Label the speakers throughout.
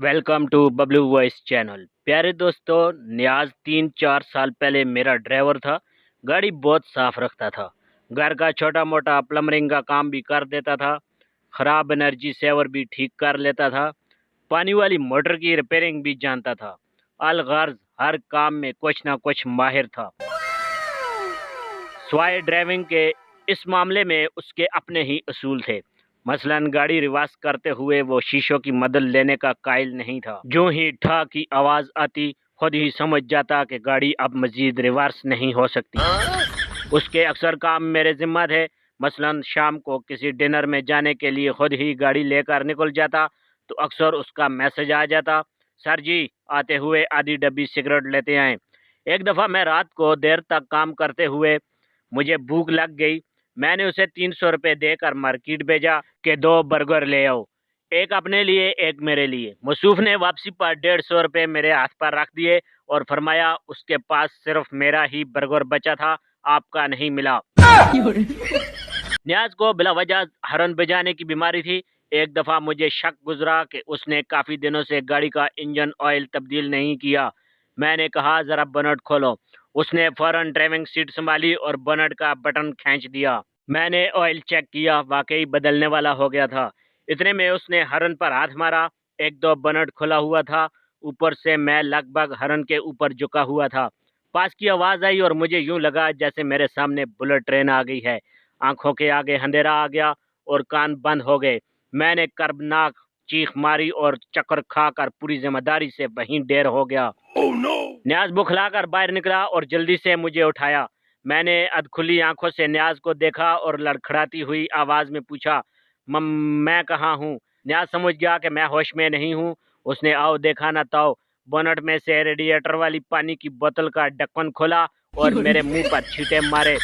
Speaker 1: Welcome to Bablu voice channel. प्यारे दोस्तों, नियाज 3-4 साल पहले मेरा ड्राइवर था। गाड़ी बहुत साफ रखता था। घर का छोटा मोटा प्लम्बरिंग का काम भी कर देता था। खराब एनर्जी सेवर भी ठीक कर लेता था। पानी वाली मोटर की रिपेयरिंग भी जानता था। अलगर्ज हर काम में कुछ ना कुछ माहिर था। स्वाय ड्राइविंग के इस मामले में उसके अपने ही असूल थे। मसलन गाड़ी रिवर्स करते हुए वो शीशों की मदद लेने का कायल नहीं था। जो ही ठा की आवाज आती, खुद ही समझ जाता कि गाड़ी अब मजीद रिवर्स नहीं हो सकती। उसके अक्सर काम मेरे जिम्मा थे। मसलन शाम को किसी डिनर में जाने के लिए खुद ही गाड़ी लेकर निकल जाता तो अक्सर उसका मैसेज आ जाता, सर जी आते हुए आधी डब्बी सिगरेट लेते आए। एक दफ़ा मैं रात को देर तक काम करते हुए मुझे भूख लग गई। मैंने उसे 300 रुपये देकर मार्केट भेजा कि 2 बर्गर ले आओ, एक अपने लिए एक मेरे लिए। मसूफ ने वापसी पर 150 रुपये मेरे हाथ पर रख दिए और फरमाया उसके पास सिर्फ मेरा ही बर्गर बचा था, आपका नहीं मिला। नियाज को बिला वजह हरन बजाने की बीमारी थी। एक दफ़ा मुझे शक गुजरा कि उसने काफ़ी दिनों से गाड़ी का इंजन ऑयल तब्दील नहीं किया। मैंने कहा ज़रा बोनट खोलो। उसने फौरन ड्राइविंग सीट संभाली और बोनट का बटन खींच दिया। मैंने ऑयल चेक किया, वाकई बदलने वाला हो गया था। इतने में उसने हरन पर हाथ मारा। एक दो बोनट खुला हुआ था। ऊपर से मैं लगभग हरन के ऊपर झुका हुआ था। पास की आवाज़ आई और मुझे यूं लगा जैसे मेरे सामने बुलेट ट्रेन आ गई है। आंखों के आगे अंधेरा आ गया और कान बंद हो गए। मैंने कर्बनाक चीख मारी और चक्कर खाकर पूरी जिम्मेदारी से वहीं ढेर हो गया। न्याज बुखलाकर बाहर निकला और जल्दी से मुझे उठाया। मैंने अधखुली आंखों से न्याज को देखा और लड़खड़ाती हुई आवाज में पूछा, मम मैं कहाँ हूँ? न्याज समझ गया कि मैं होश में नहीं हूँ। उसने आओ देखा ना ताओ बोनट में से रेडिएटर वाली पानी की बोतल का ढक्कन खोला और मेरे मुंह पर छींटे मारे।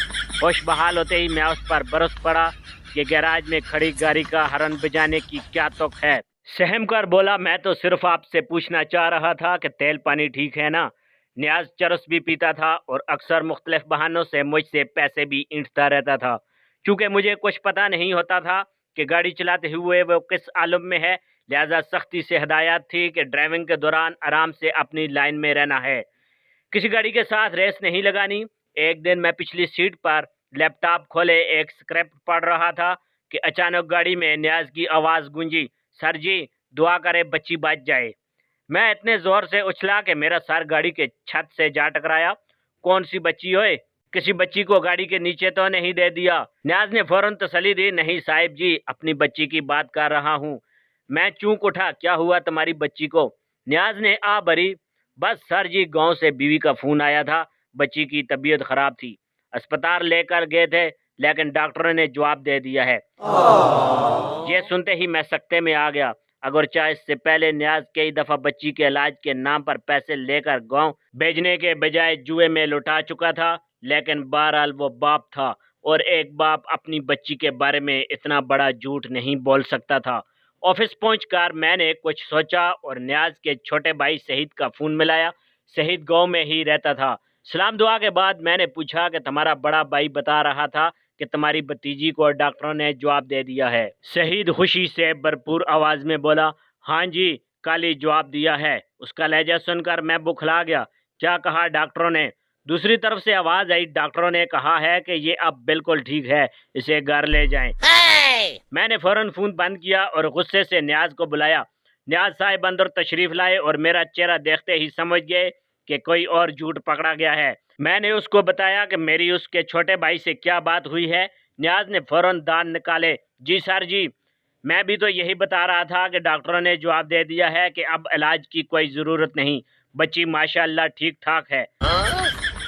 Speaker 1: होश बहाल होते ही मैं उस पर बरस पड़ा कि गैराज में खड़ी गाड़ी का हॉर्न बजाने की क्या तुक है। सहम कर बोला, मैं तो सिर्फ आपसे पूछना चाह रहा था कि तेल पानी ठीक है ना। न्याज चरस भी पीता था और अक्सर मुख्तलिफ बहानों से मुझसे पैसे भी ऐंठता रहता था। चूंकि मुझे कुछ पता नहीं होता था कि गाड़ी चलाते हुए वो किस आलम में है, लिहाजा सख्ती से हिदायत थी कि ड्राइविंग के दौरान आराम से अपनी लाइन में रहना है, किसी गाड़ी के साथ रेस नहीं लगानी। एक दिन मैं पिछली सीट पर लैपटॉप खोले एक स्क्रिप्ट पढ़ रहा था कि अचानक गाड़ी में न्याज की आवाज़ गूंजी, सर जी दुआ करे बच्ची बच जाए। मैं इतने जोर से उछला कि मेरा सर गाड़ी के छत से जा टकराया। कौन सी बच्ची होए? किसी बच्ची को गाड़ी के नीचे तो नहीं दे दिया? न्याज ने फौरन तसल्ली दी, नहीं साहिब जी, अपनी बच्ची की बात कर रहा हूँ। मैं चूक उठा, क्या हुआ तुम्हारी बच्ची को? न्याज ने आ भरी, बस सर जी गांव से बीवी का फोन आया था, बच्ची की तबीयत खराब थी, अस्पताल लेकर गए थे लेकिन डॉक्टरों ने जवाब दे दिया है। ये सुनते ही मैं सख्ते में आ गया। अगर चाहे इससे पहले न्याज कई दफा बच्ची के इलाज के नाम पर पैसे लेकर गांव भेजने के बजाय जुए में लुटा चुका था, लेकिन बहरहाल वो बाप था और एक बाप अपनी बच्ची के बारे में इतना बड़ा झूठ नहीं बोल सकता था। ऑफिस पहुंचकर मैंने कुछ सोचा और न्याज के छोटे भाई शहीद का फोन मिलाया। शहीद गांव में ही रहता था। सलाम दुआ के बाद मैंने पूछा कि तुम्हारा बड़ा भाई बता रहा था कि तुम्हारी भतीजी को डॉक्टरों ने जवाब दे दिया है। शहीद खुशी से भरपूर आवाज में बोला, हाँ जी कल ही जवाब दिया है। उसका लहजा सुनकर मैं बुखला गया। क्या कहा डॉक्टरों ने? दूसरी तरफ से आवाज आई, डॉक्टरों ने कहा है कि ये अब बिल्कुल ठीक है, इसे घर ले जाएं। मैंने फौरन फोन बंद किया और गुस्से से न्याज को बुलाया। न्याज साहब अंदर तशरीफ लाए और मेरा चेहरा देखते ही समझ गए कि कोई और झूठ पकड़ा गया है। मैंने उसको बताया कि मेरी उसके छोटे भाई से क्या बात हुई है। न्याज ने फौरन दांत निकाले, जी सर जी, मैं भी तो यही बता रहा था कि डॉक्टरों ने जवाब दे दिया है कि अब इलाज की कोई ज़रूरत नहीं, बच्ची माशाल्लाह ठीक ठाक है।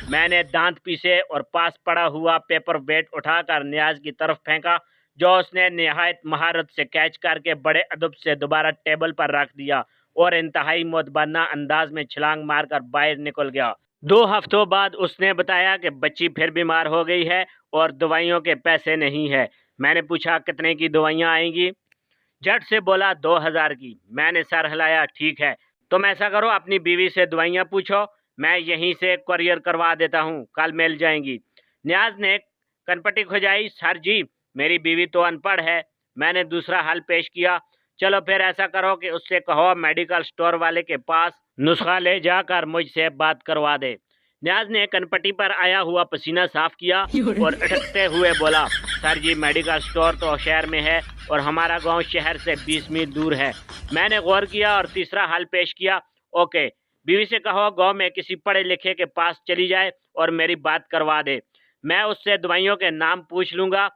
Speaker 1: मैंने दांत पीसे और पास पड़ा हुआ पेपर वेट उठाकर न्याज की तरफ फेंका, जो उसने निहायत महारत से कैच करके बड़े अदब से दोबारा टेबल पर रख दिया और इंतहाई मुतबन्ना अंदाज में छलांग मारकर बाहर निकल गया। 2 हफ्तों बाद उसने बताया कि बच्ची फिर बीमार हो गई है और दवाइयों के पैसे नहीं है। मैंने पूछा कितने की दवाइयाँ आएंगी? झट से बोला 2000 की। मैंने सर हिलाया, ठीक है, तुम ऐसा करो अपनी बीवी से दवाइयाँ पूछो, मैं यहीं से कुरियर करवा देता हूँ, कल मिल जाएंगी। न्याज ने कनपटी खुजाई, सर जी मेरी बीवी तो अनपढ़ है। मैंने दूसरा हल पेश किया, चलो फिर ऐसा करो कि उससे कहो मेडिकल स्टोर वाले के पास नुस्खा ले जाकर मुझसे बात करवा दे। न्याज ने कनपट्टी पर आया हुआ पसीना साफ किया और अटकते हुए बोला, सर जी मेडिकल स्टोर तो शहर में है और हमारा गांव शहर से 20 मील दूर है। मैंने गौर किया और तीसरा हल पेश किया, ओके, बीवी से कहो गांव में किसी पढ़े लिखे के पास चली जाए और मेरी बात करवा दे, मैं उससे दवाइयों के नाम पूछ लूँगा।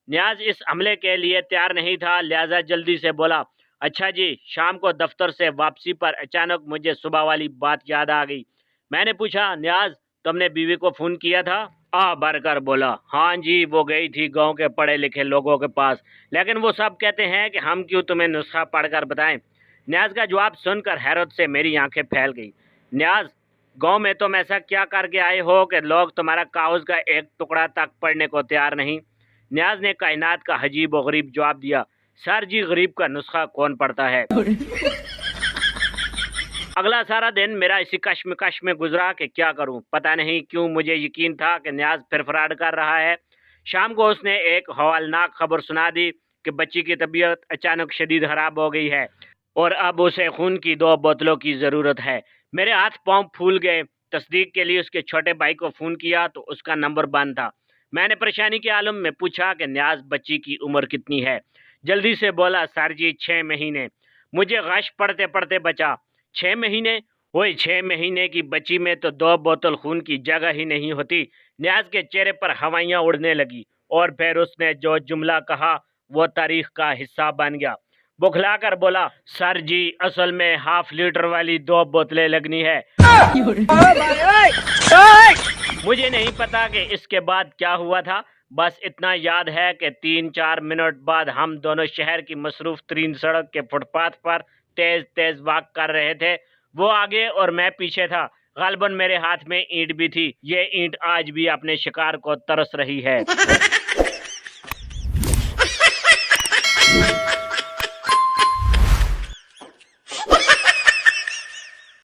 Speaker 1: न्याज इस हमले के लिए तैयार नहीं था, लिहाजा जल्दी से बोला, अच्छा जी। शाम को दफ्तर से वापसी पर अचानक मुझे सुबह वाली बात याद आ गई। मैंने पूछा, न्याज तुमने बीवी को फ़ोन किया था? भरकर बोला, हाँ जी, वो गई थी गांव के पढ़े लिखे लोगों के पास, लेकिन वो सब कहते हैं कि हम क्यों तुम्हें नुस्खा पढ़कर बताएं। न्याज का जवाब सुनकर हैरत से मेरी आंखें फैल गई। न्याज, गांव में तुम ऐसा क्या करके आए हो कि लोग तुम्हारा कागज का एक टुकड़ा तक पढ़ने को तैयार नहीं? न्याज ने कायनात का अजीब और गरीब जवाब दिया, सर जी गरीब का नुस्खा कौन पढ़ता है। अगला सारा दिन मेरा इसी कश्मकश में गुजरा कि क्या करूं। पता नहीं क्यों मुझे यकीन था कि न्याज फिर फराड कर रहा है। शाम को उसने एक हवालनाक खबर सुना दी कि बच्ची की तबीयत अचानक शदीद खराब हो गई है और अब उसे खून की 2 बोतलों की ज़रूरत है। मेरे हाथ पांव फूल गए। तस्दीक के लिए उसके छोटे भाई को फ़ोन किया तो उसका नंबर बंद था। मैंने परेशानी के आलम में पूछा कि न्याज बच्ची की उम्र कितनी है। जल्दी से बोला, सर जी 6 महीने। मुझे गश पढ़ते पढ़ते बचा, 6 महीने? वही 6 महीने की बच्ची में तो 2 बोतल खून की जगह ही नहीं होती। न्याज के चेहरे पर हवाइयाँ उड़ने लगी और फिर उसने जो जुमला कहा वो तारीख का हिस्सा बन गया। बुखलाकर बोला, सर जी असल में ½ लीटर वाली 2 बोतलें लगनी है। मुझे नहीं पता कि इसके बाद क्या हुआ था, बस इतना याद है कि 3-4 मिनट बाद हम दोनों शहर की मसरूफ तरीन सड़क के फुटपाथ पर तेज तेज वॉक कर रहे थे। वो आगे और मैं पीछे था। गालबन मेरे हाथ में ईंट भी थी। ये ईंट आज भी अपने शिकार को तरस रही है।